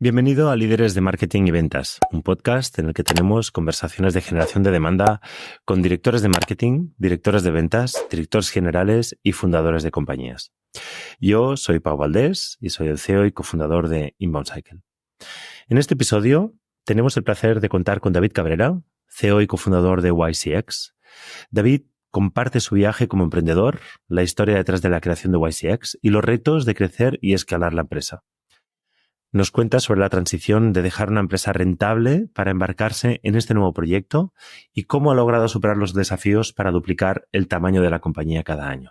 Bienvenido a Líderes de Marketing y Ventas, un podcast en el que tenemos conversaciones de generación de demanda con directores de marketing, directores de ventas, directores generales y fundadores de compañías. Yo soy Pau Valdés y soy el CEO y cofundador de Inbound Cycle. En este episodio tenemos el placer de contar con David Cabrera, CEO y cofundador de YCX. David comparte su viaje como emprendedor, la historia detrás de la creación de YCX y los retos de crecer y escalar la empresa. Nos cuenta sobre la transición de dejar una empresa rentable para embarcarse en este nuevo proyecto y cómo ha logrado superar los desafíos para duplicar el tamaño de la compañía cada año.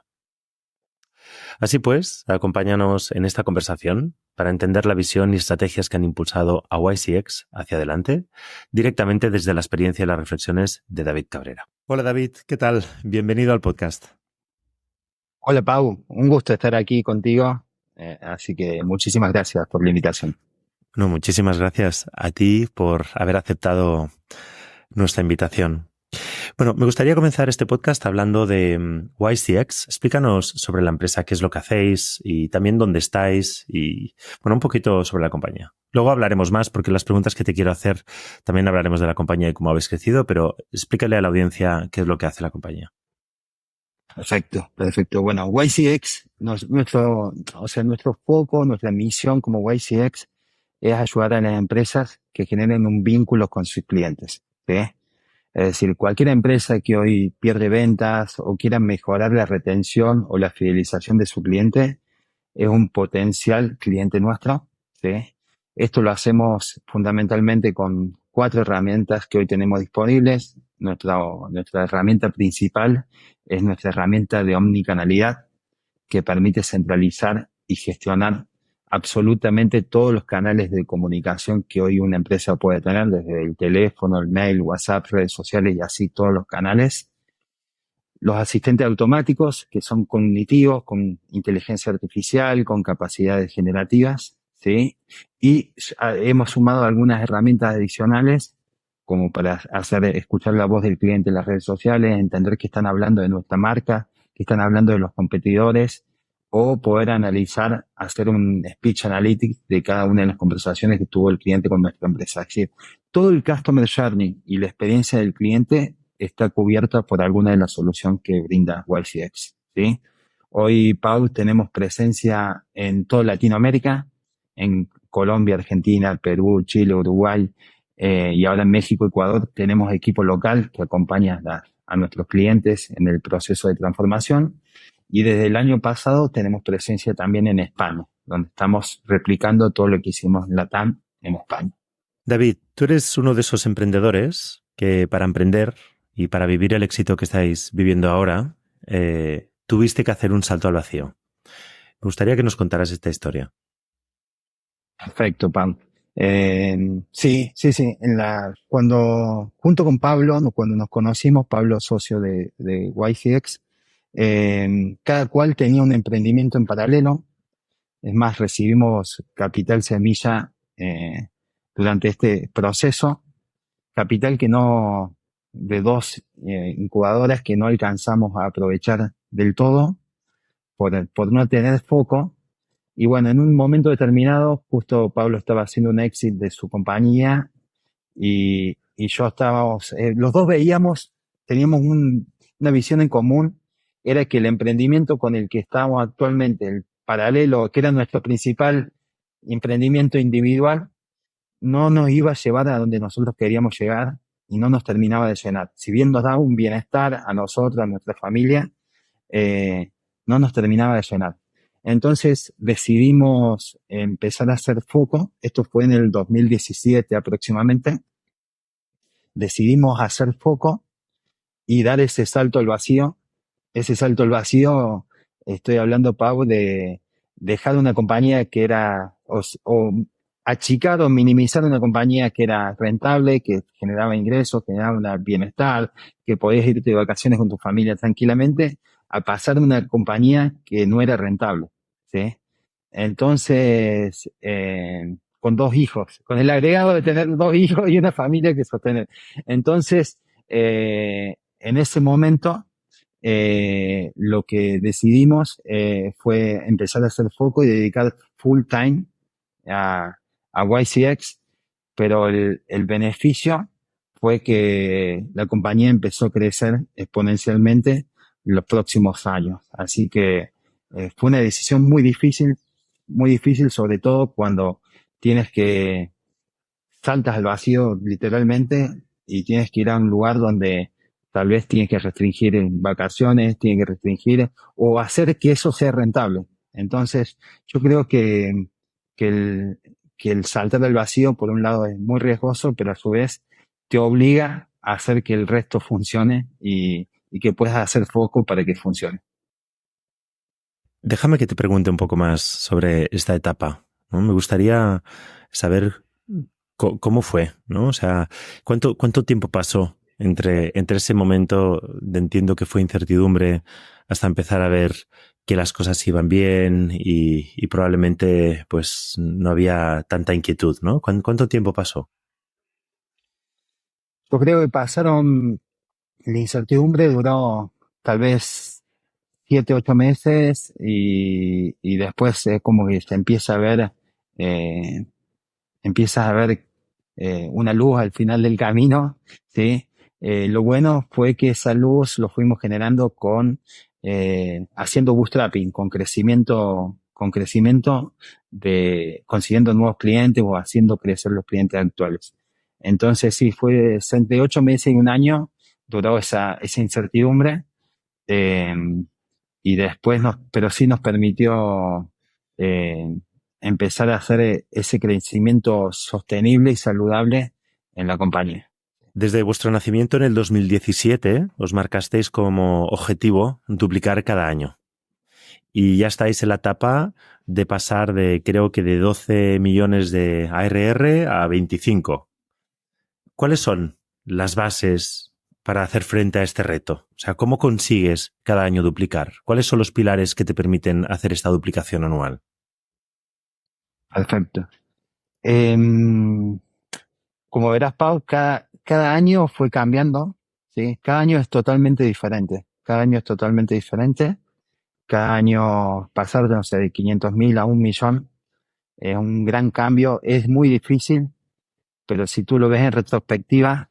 Así pues, acompáñanos en esta conversación para entender la visión y estrategias que han impulsado a YCX hacia adelante, directamente desde la experiencia y las reflexiones de David Cabrera. Hola David, ¿qué tal? Bienvenido al podcast. Hola Pau, un gusto estar aquí contigo, así que muchísimas gracias por la invitación. No, muchísimas gracias a ti por haber aceptado nuestra invitación. Bueno, me gustaría comenzar este podcast hablando de YCX. Explícanos sobre la empresa, qué es lo que hacéis y también dónde estáis y, bueno, un poquito sobre la compañía. Luego hablaremos más porque las preguntas que te quiero hacer también hablaremos de la compañía y cómo habéis crecido, pero explícale a la audiencia qué es lo que hace la compañía. Perfecto. Bueno, YCX, nuestro foco, nuestra misión como YCX es ayudar a las empresas que generen un vínculo con sus clientes, ¿sí? Es decir, cualquier empresa que hoy pierde ventas o quiera mejorar la retención o la fidelización de su cliente es un potencial cliente nuestro, ¿sí? Esto lo hacemos fundamentalmente con 4 herramientas que hoy tenemos disponibles. Nuestra herramienta principal es nuestra herramienta de omnicanalidad, que permite centralizar y gestionar absolutamente todos los canales de comunicación que hoy una empresa puede tener, desde el teléfono, el mail, WhatsApp, redes sociales y así todos los canales. Los asistentes automáticos, que son cognitivos, con inteligencia artificial, con capacidades generativas, ¿sí? Y hemos sumado algunas herramientas adicionales como para escuchar la voz del cliente en las redes sociales, entender que están hablando de nuestra marca, que están hablando de los competidores, o poder analizar, hacer un speech analytics de cada una de las conversaciones que tuvo el cliente con nuestra empresa. Es decir, todo el customer journey y la experiencia del cliente está cubierta por alguna de las soluciones que brinda YCX, ¿sí? Hoy, Pau, tenemos presencia en toda Latinoamérica, en Colombia, Argentina, Perú, Chile, Uruguay, y ahora en México, Ecuador, tenemos equipo local que acompaña a nuestros clientes en el proceso de transformación. Y desde el año pasado tenemos presencia también en España, donde estamos replicando todo lo que hicimos en LATAM en España. David, tú eres uno de esos emprendedores que para emprender y para vivir el éxito que estáis viviendo ahora, tuviste que hacer un salto al vacío. Me gustaría que nos contaras esta historia. Perfecto, Pam. Sí. Junto con Pablo, cuando nos conocimos, Pablo, socio de YCX, cada cual tenía un emprendimiento en paralelo. Es más, recibimos capital semilla durante este proceso, capital de 2 incubadoras que no alcanzamos a aprovechar del todo por no tener foco. Y bueno, en un momento determinado, justo Pablo estaba haciendo un exit de su compañía y yo estábamos, los dos teníamos una visión en común, era que el emprendimiento con el que estábamos actualmente, el paralelo, que era nuestro principal emprendimiento individual, no nos iba a llevar a donde nosotros queríamos llegar y no nos terminaba de llenar. Si bien nos daba un bienestar a nosotros, a nuestra familia, no nos terminaba de llenar. Entonces decidimos empezar a hacer foco. Esto fue en el 2017 aproximadamente. Decidimos hacer foco y dar ese salto al vacío. Ese salto al vacío, estoy hablando, Pau, de dejar una compañía que era, o achicar o minimizar una compañía que era rentable, que generaba ingresos, generaba un bienestar, que podías irte de vacaciones con tu familia tranquilamente, a pasar de una compañía que no era rentable, ¿sí? Entonces, con 2 hijos, con el agregado de tener 2 hijos y una familia que sostener. Entonces, en ese momento, lo que decidimos fue empezar a hacer foco y dedicar full time a a YCX, pero el beneficio fue que la compañía empezó a crecer exponencialmente los próximos años. Así que fue una decisión muy difícil, sobre todo cuando tienes que saltas al vacío literalmente y tienes que ir a un lugar donde tal vez tienes que restringir en vacaciones, tienes que restringir o hacer que eso sea rentable. Entonces, yo creo que el, que el saltar al vacío, por un lado, es muy riesgoso, pero a su vez te obliga a hacer que el resto funcione y que puedas hacer foco para que funcione. Déjame que te pregunte un poco más sobre esta etapa, ¿no? Me gustaría saber cómo fue, ¿no? O sea, ¿cuánto tiempo pasó entre ese momento de entiendo que fue incertidumbre hasta empezar a ver que las cosas iban bien y probablemente pues no había tanta inquietud, ¿no? ¿Cuánto tiempo pasó? Yo creo que la incertidumbre duró tal vez 7, 8 meses y después es como que se eh, empiezas a ver una luz al final del camino, ¿sí? Lo bueno fue que esa luz lo fuimos generando haciendo bootstrapping, con crecimiento consiguiendo nuevos clientes o haciendo crecer los clientes actuales. Entonces sí, fue entre 8 meses y un año duró esa incertidumbre. eh, y después pero sí nos permitió eh, empezar a hacer ese crecimiento sostenible y saludable en la compañía. Desde vuestro nacimiento en el 2017 os marcasteis como objetivo duplicar cada año. Y ya estáis en la etapa de pasar creo que de 12 millones de ARR a 25. ¿Cuáles son las bases para hacer frente a este reto? O sea, ¿cómo consigues cada año duplicar? ¿Cuáles son los pilares que te permiten hacer esta duplicación anual? Perfecto. Como verás, Pau, cada año fue cambiando, ¿sí? Cada año es totalmente diferente. Cada año es totalmente diferente. Cada año pasar de, no sé, de 500.000 a 1 millón es un gran cambio. Es muy difícil, pero si tú lo ves en retrospectiva,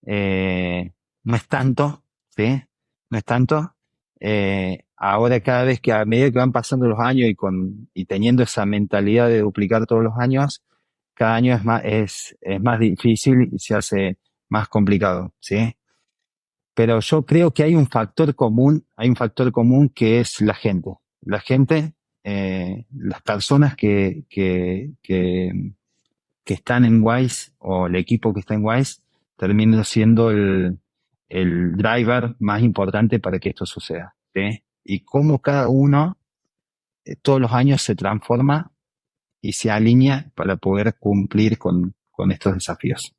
no es tanto, ¿sí? No es tanto. Ahora cada vez que a medida que van pasando los años y teniendo esa mentalidad de duplicar todos los años, cada año es más difícil y se hace más complicado, ¿sí? Pero yo creo que hay un factor común que es la gente. La gente, las personas que están en Wise o el equipo que está en Wise termina siendo el driver más importante para que esto suceda, ¿sí? Y cómo cada uno todos los años se transforma y se alinea para poder cumplir con estos desafíos.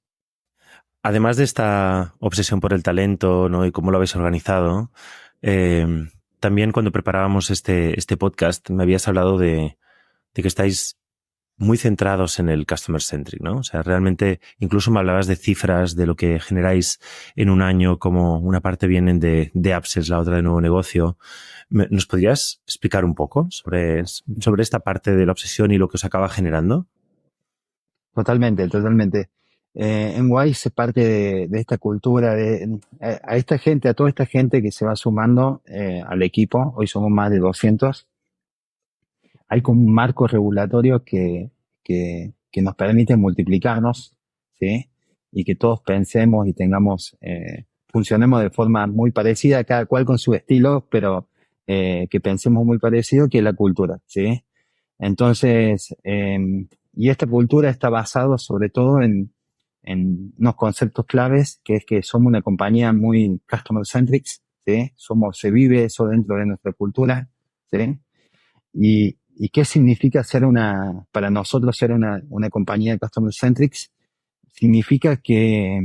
Además de esta obsesión por el talento, ¿no? Y cómo lo habéis organizado, eh, también cuando preparábamos este podcast me habías hablado de que estáis muy centrados en el customer centric, ¿no? O sea, realmente incluso me hablabas de cifras de lo que generáis en un año, como una parte vienen de upsells, la otra de nuevo negocio. ¿Nos podrías explicar un poco sobre esta parte de la obsesión y lo que os acaba generando? Totalmente, totalmente. En Wise se parte de esta cultura a toda esta gente que se va sumando al equipo. Hoy somos más de 200. Hay como un marco regulatorio que nos permite multiplicarnos, ¿sí? Y que todos pensemos y funcionemos de forma muy parecida, cada cual con su estilo, pero que pensemos muy parecido, que es la cultura, ¿sí? Entonces, y esta cultura está basada sobre todo en unos conceptos claves, que es que somos una compañía muy customer centric, ¿sí? Se vive eso dentro de nuestra cultura, ¿sí? ¿Y qué significa para nosotros ser una compañía customer centric? Significa que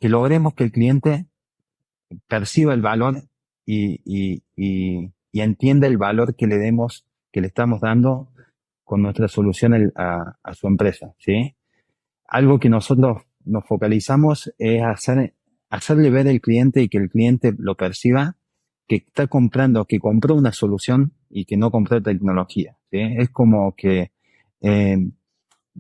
logremos que el cliente perciba el valor y entienda el valor que le estamos dando con nuestra solución a su empresa, ¿sí? Algo que nosotros nos focalizamos es hacerle ver al cliente y que el cliente lo perciba que que compró una solución y que no compró tecnología, ¿sí? Es como que eh,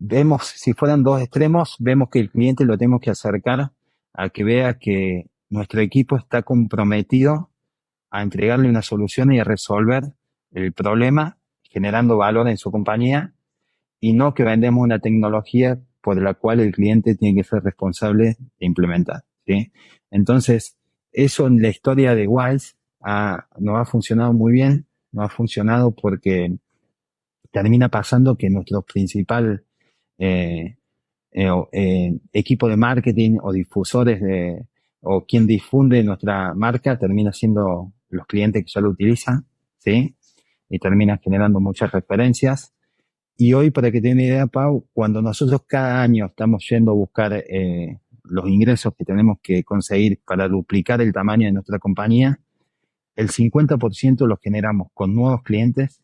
vemos, si fueran dos extremos, vemos que el cliente lo tenemos que acercar a que vea que nuestro equipo está comprometido a entregarle una solución y a resolver el problema, generando valor en su compañía, y no que vendemos una tecnología por la cual el cliente tiene que ser responsable de implementar, ¿sí? Entonces, eso en la historia de Wise nos ha funcionado muy bien, nos ha funcionado porque termina pasando que nuestro principal eh, equipo de marketing o difusores o quien difunde nuestra marca termina siendo los clientes que ya lo utilizan, ¿sí? Y termina generando muchas referencias. Y hoy, para que tengan idea, Pau, cuando nosotros cada año estamos yendo a buscar los ingresos que tenemos que conseguir para duplicar el tamaño de nuestra compañía, el 50% los generamos con nuevos clientes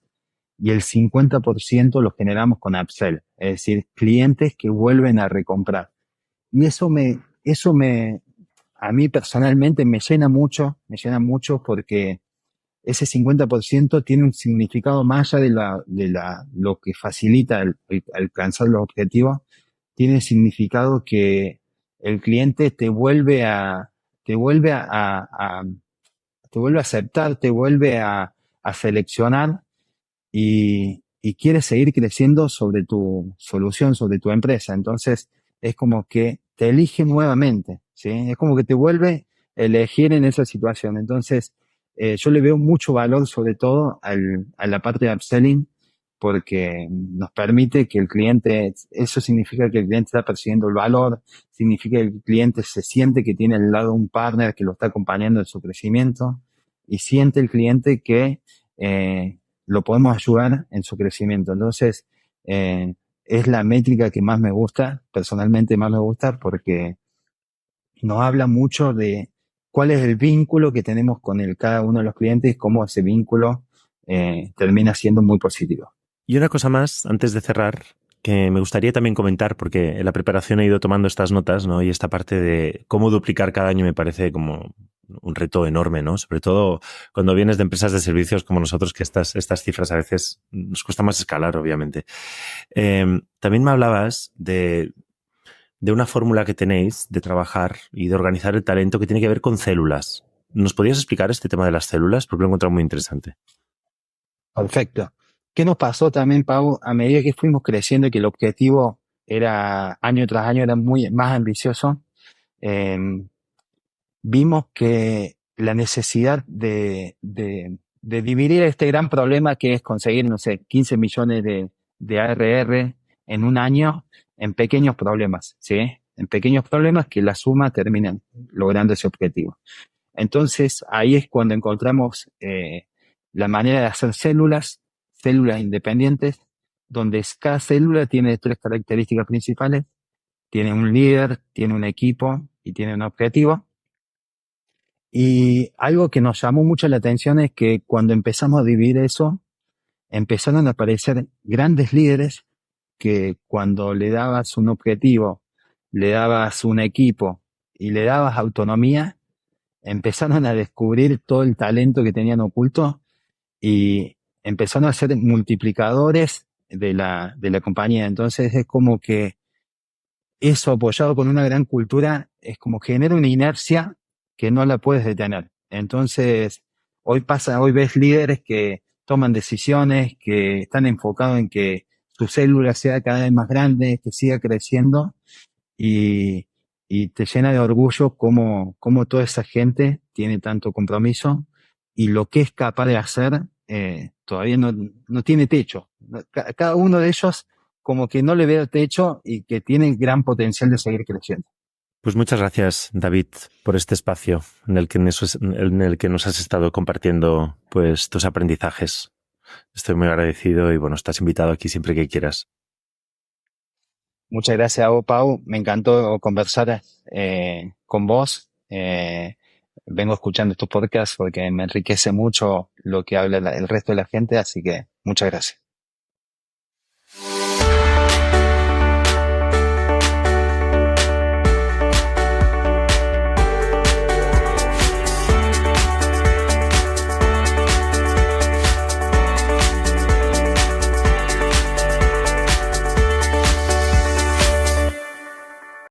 y el 50% los generamos con upsell, es decir, clientes que vuelven a recomprar. Y a mí personalmente me llena mucho porque ese 50% tiene un significado más allá lo que facilita el alcanzar los objetivos, tiene significado que el cliente te vuelve te vuelve a aceptar, te vuelve a seleccionar y quieres seguir creciendo sobre tu solución, sobre tu empresa. Entonces, es como que te elige nuevamente, ¿sí? Es como que te vuelve a elegir en esa situación. Entonces, yo le veo mucho valor, sobre todo, a la parte de upselling, porque nos permite que el cliente, eso significa que el cliente está percibiendo el valor, significa que el cliente se siente que tiene al lado un partner que lo está acompañando en su crecimiento, y siente el cliente que lo podemos ayudar en su crecimiento. Entonces, es la métrica que más me gusta, personalmente más me gusta, porque nos habla mucho de cuál es el vínculo que tenemos con cada uno de los clientes y cómo ese vínculo termina siendo muy positivo. Y una cosa más, antes de cerrar, que me gustaría también comentar, porque en la preparación he ido tomando estas notas, ¿no? Y esta parte de cómo duplicar cada año me parece como un reto enorme, ¿no? Sobre todo cuando vienes de empresas de servicios como nosotros, que estas cifras a veces nos cuesta más escalar, obviamente. También me hablabas de una fórmula que tenéis de trabajar y de organizar el talento que tiene que ver con células. ¿Nos podrías explicar este tema de las células? Porque lo he encontrado muy interesante. Perfecto. ¿Qué nos pasó también, Pau, a medida que fuimos creciendo y que el objetivo era año tras año era muy más ambicioso? Eh, Vimos que la necesidad de dividir este gran problema que es conseguir, no sé, 15 millones de ARR en un año en pequeños problemas, ¿sí? En pequeños problemas que la suma terminan logrando ese objetivo. Entonces, ahí es cuando encontramos la manera de hacer células independientes, donde cada célula tiene tres características principales. Tiene un líder, tiene un equipo y tiene un objetivo. Y algo que nos llamó mucho la atención es que cuando empezamos a dividir eso, empezaron a aparecer grandes líderes que cuando le dabas un objetivo, le dabas un equipo y le dabas autonomía, empezaron a descubrir todo el talento que tenían oculto y empezaron a ser multiplicadores de la compañía. Entonces es como que eso apoyado con una gran cultura es como genera una inercia que no la puedes detener. Entonces, hoy ves líderes que toman decisiones, que están enfocados en que su célula sea cada vez más grande, que siga creciendo y, y te llena de orgullo cómo toda esa gente tiene tanto compromiso y lo que es capaz de hacer todavía no tiene techo. Cada uno de ellos como que no le ve el techo y que tiene gran potencial de seguir creciendo. Pues muchas gracias, David, por este espacio en el que nos has estado compartiendo pues tus aprendizajes. Estoy muy agradecido y bueno, estás invitado aquí siempre que quieras. Muchas gracias a vos, Pau. Me encantó conversar con vos. Vengo escuchando estos podcasts porque me enriquece mucho lo que habla el resto de la gente, así que muchas gracias.